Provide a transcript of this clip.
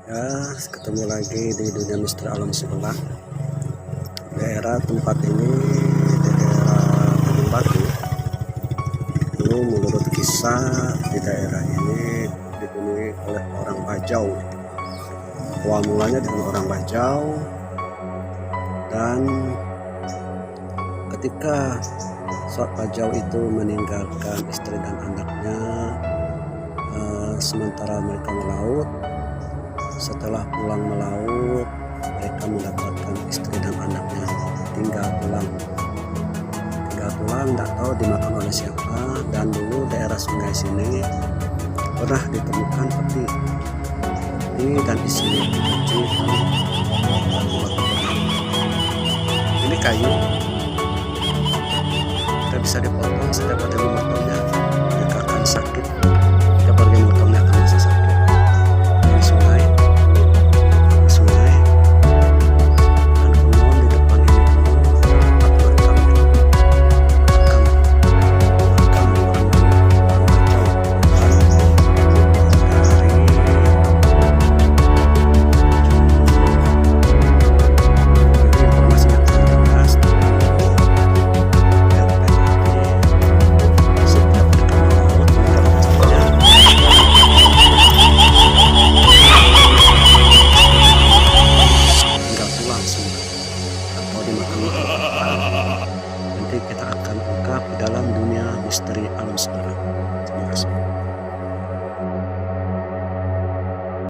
Ya, ketemu lagi di dunia misteri alam sebelah. Daerah tempat ini daerah Gunung Batu. Dulu menurut kisah di daerah ini dipenuhi oleh orang Bajau. Awal mulanya dengan orang Bajau, dan ketika seorang Bajau itu meninggalkan istri dan anaknya, sementara mereka melaut. Setelah pulang melaut, mereka mendapatkan istri dan anaknya tinggal pulang, tidak tahu dimakan oleh siapa. Dan dulu daerah sungai sini pernah ditemukan peti dan isinya kecil. Ini kayu, kita bisa dipotong setiap ada motornya, jika akan sakit, setiap ada motornya akan bisa sakit. Di sungai dan konon di depan ini dulu terdapat makam orang Bajau dari informasi yang jelas. Setiap mereka melaut meninggalkan istrinya, tinggal pulang semua atau dimakan oleh. Nanti kita akan ungkap di dalam dunia misteri alam sebelah.